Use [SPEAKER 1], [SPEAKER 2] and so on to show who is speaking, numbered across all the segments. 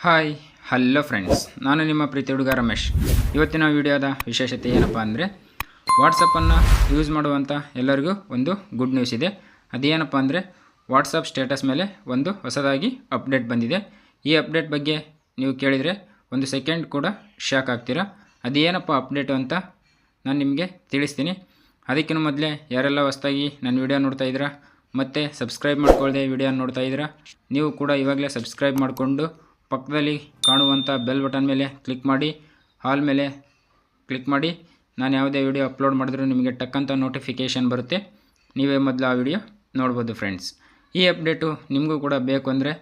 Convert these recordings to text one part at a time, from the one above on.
[SPEAKER 1] Hi hello friends, ನಾನು ನಿಮ್ಮ ಪ್ರೀತಿ ಹುಡುಗ ರಮೇಶ್. ಇವತ್ತಿನ ವಿಡಿಯೋದ ವಿಶೇಷತೆ ಏನಪ್ಪ ಅಂದರೆ, ವಾಟ್ಸಪ್ಪನ್ನು ಯೂಸ್ ಮಾಡುವಂಥ ಎಲ್ಲರಿಗೂ ಒಂದು ಗುಡ್ ನ್ಯೂಸ್ ಇದೆ. ಅದೇನಪ್ಪ ಅಂದರೆ, ವಾಟ್ಸಪ್ ಸ್ಟೇಟಸ್ ಮೇಲೆ ಒಂದು ಹೊಸದಾಗಿ ಅಪ್ಡೇಟ್ ಬಂದಿದೆ. ಈ ಅಪ್ಡೇಟ್ ಬಗ್ಗೆ ನೀವು ಕೇಳಿದರೆ ಒಂದು ಸೆಕೆಂಡ್ ಕೂಡ ಶಾಕ್ ಆಗ್ತೀರಾ. ಅದೇನಪ್ಪ ಅಪ್ಡೇಟು ಅಂತ ನಾನು ನಿಮಗೆ ತಿಳಿಸ್ತೀನಿ. ಅದಕ್ಕಿಂತ ಮೊದಲೇ ಯಾರೆಲ್ಲ ಹೊಸದಾಗಿ ನನ್ನ ವಿಡಿಯೋ ನೋಡ್ತಾ ಇದ್ದೀರಾ ಮತ್ತು ಸಬ್ಸ್ಕ್ರೈಬ್ ಮಾಡ್ಕೊಳ್ಳದೆ ವಿಡಿಯೋ ನೋಡ್ತಾ ಇದ್ದೀರಾ, ನೀವು ಕೂಡ ಇವಾಗಲೇ ಸಬ್ಸ್ಕ್ರೈಬ್ ಮಾಡಿಕೊಂಡು ಪಕ್ಕದಲ್ಲಿ ಕಾಣುವಂಥ ಬೆಲ್ ಬಟನ್ ಮೇಲೆ ಕ್ಲಿಕ್ ಮಾಡಿ, ಆಲ್ ಮೇಲೆ ಕ್ಲಿಕ್ ಮಾಡಿ. ನಾನು ಯಾವುದೇ ವಿಡಿಯೋ ಅಪ್ಲೋಡ್ ಮಾಡಿದ್ರೂ ನಿಮಗೆ ಟಕ್ಕಂತ ನೋಟಿಫಿಕೇಷನ್ ಬರುತ್ತೆ. ನೀವೇ ಮೊದಲು ಆ ವಿಡಿಯೋ ನೋಡ್ಬೋದು ಫ್ರೆಂಡ್ಸ್. ಈ ಅಪ್ಡೇಟು ನಿಮಗೂ ಕೂಡ ಬೇಕು ಅಂದರೆ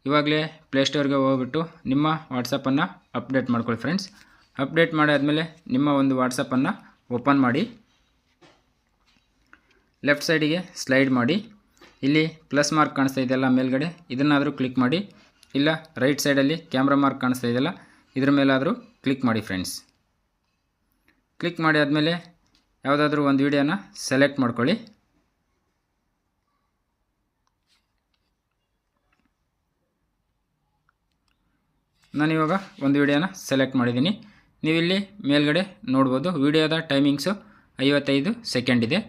[SPEAKER 1] ಇವಾಗಲೇ ಪ್ಲೇಸ್ಟೋರ್ಗೆ ಹೋಗ್ಬಿಟ್ಟು ನಿಮ್ಮ ವಾಟ್ಸಪ್ಪನ್ನು ಅಪ್ಡೇಟ್ ಮಾಡ್ಕೊಳ್ಳಿ ಫ್ರೆಂಡ್ಸ್. ಅಪ್ಡೇಟ್ ಮಾಡಾದಮೇಲೆ ನಿಮ್ಮ ಒಂದು ವಾಟ್ಸಪ್ಪನ್ನು ಓಪನ್ ಮಾಡಿ, ಲೆಫ್ಟ್ ಸೈಡಿಗೆ ಸ್ಲೈಡ್ ಮಾಡಿ. ಇಲ್ಲಿ ಪ್ಲಸ್ ಮಾರ್ಕ್ ಕಾಣಿಸ್ತಾ ಇದೆಯಲ್ಲ ಮೇಲ್ಗಡೆ, ಇದನ್ನಾದರೂ ಕ್ಲಿಕ್ ಮಾಡಿ. ಇಲ್ಲ ರೈಟ್ ಸೈಡಲ್ಲಿ ಕ್ಯಾಮ್ರಾ ಮಾರ್ಕ್ ಕಾಣಿಸ್ತಾ ಇದೆಯಲ್ಲ, ಇದ್ರ ಮೇಲಾದರೂ ಕ್ಲಿಕ್ ಮಾಡಿ ಫ್ರೆಂಡ್ಸ್. ಕ್ಲಿಕ್ ಮಾಡಿ ಆದಮೇಲೆ ಯಾವುದಾದ್ರೂ ಒಂದು ವಿಡಿಯೋನ ಸೆಲೆಕ್ಟ್ ಮಾಡ್ಕೊಳ್ಳಿ. ನಾನಿವಾಗ ಒಂದು ವಿಡಿಯೋನ ಸೆಲೆಕ್ಟ್ ಮಾಡಿದ್ದೀನಿ. ನೀವಿಲ್ಲಿ ಮೇಲ್ಗಡೆ ನೋಡ್ಬೋದು, ವಿಡಿಯೋದ ಟೈಮಿಂಗ್ಸು 55 ಸೆಕೆಂಡ್ ಇದೆ.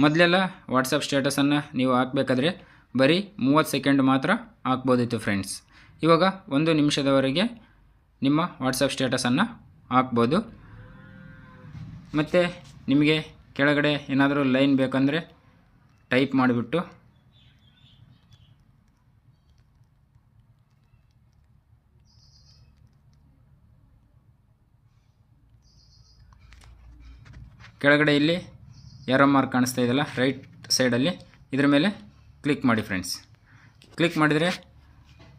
[SPEAKER 1] ಮೊದಲೆಲ್ಲ ವಾಟ್ಸಪ್ ಸ್ಟೇಟಸನ್ನು ನೀವು ಹಾಕಬೇಕಾದ್ರೆ ಬರೀ 30 ಸೆಕೆಂಡ್ ಮಾತ್ರ ಹಾಕ್ಬೋದಿತ್ತು ಫ್ರೆಂಡ್ಸ್. ಇವಾಗ 1 ನಿಮಿಷದವರೆಗೆ ನಿಮ್ಮ ವಾಟ್ಸಪ್ ಸ್ಟೇಟಸನ್ನು ಹಾಕ್ಬೋದು. ಮತ್ತು ನಿಮಗೆ ಕೆಳಗಡೆ ಏನಾದರೂ ಲೈನ್ ಬೇಕಂದರೆ ಟೈಪ್ ಮಾಡಿಬಿಟ್ಟು ಕೆಳಗಡೆ ಇಲ್ಲಿ ಏರೋ ಮಾರ್ಕ್ ಕಾಣಿಸ್ತಾ ಇದೆಯಲ್ಲ ರೈಟ್ ಸೈಡಲ್ಲಿ, ಇದ್ರ ಮೇಲೆ ಕ್ಲಿಕ್ ಮಾಡಿ ಫ್ರೆಂಡ್ಸ್. ಕ್ಲಿಕ್ ಮಾಡಿದರೆ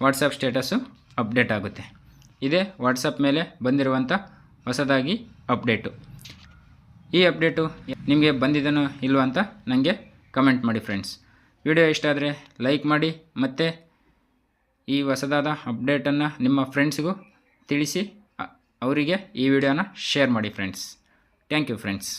[SPEAKER 1] ವಾಟ್ಸಪ್ ಸ್ಟೇಟಸ್ಸು ಅಪ್ಡೇಟ್ ಆಗುತ್ತೆ. ಇದೇ ವಾಟ್ಸಪ್ ಮೇಲೆ ಬಂದಿರುವಂಥ ಹೊಸದಾಗಿ ಅಪ್ಡೇಟು. ಈ ಅಪ್ಡೇಟು ನಿಮಗೆ ಬಂದಿದನೋ ಇಲ್ವೋ ಅಂತ ನನಗೆ ಕಮೆಂಟ್ ಮಾಡಿ ಫ್ರೆಂಡ್ಸ್. ವಿಡಿಯೋ ಇಷ್ಟ ಆದರೆ ಲೈಕ್ ಮಾಡಿ, ಮತ್ತು ಈ ಹೊಸದಾದ ಅಪ್ಡೇಟನ್ನು ನಿಮ್ಮ ಫ್ರೆಂಡ್ಸ್ಗೂ ತಿಳಿಸಿ, ಅವರಿಗೆ ಈ ವಿಡಿಯೋನ ಶೇರ್ ಮಾಡಿ ಫ್ರೆಂಡ್ಸ್. Thank you friends.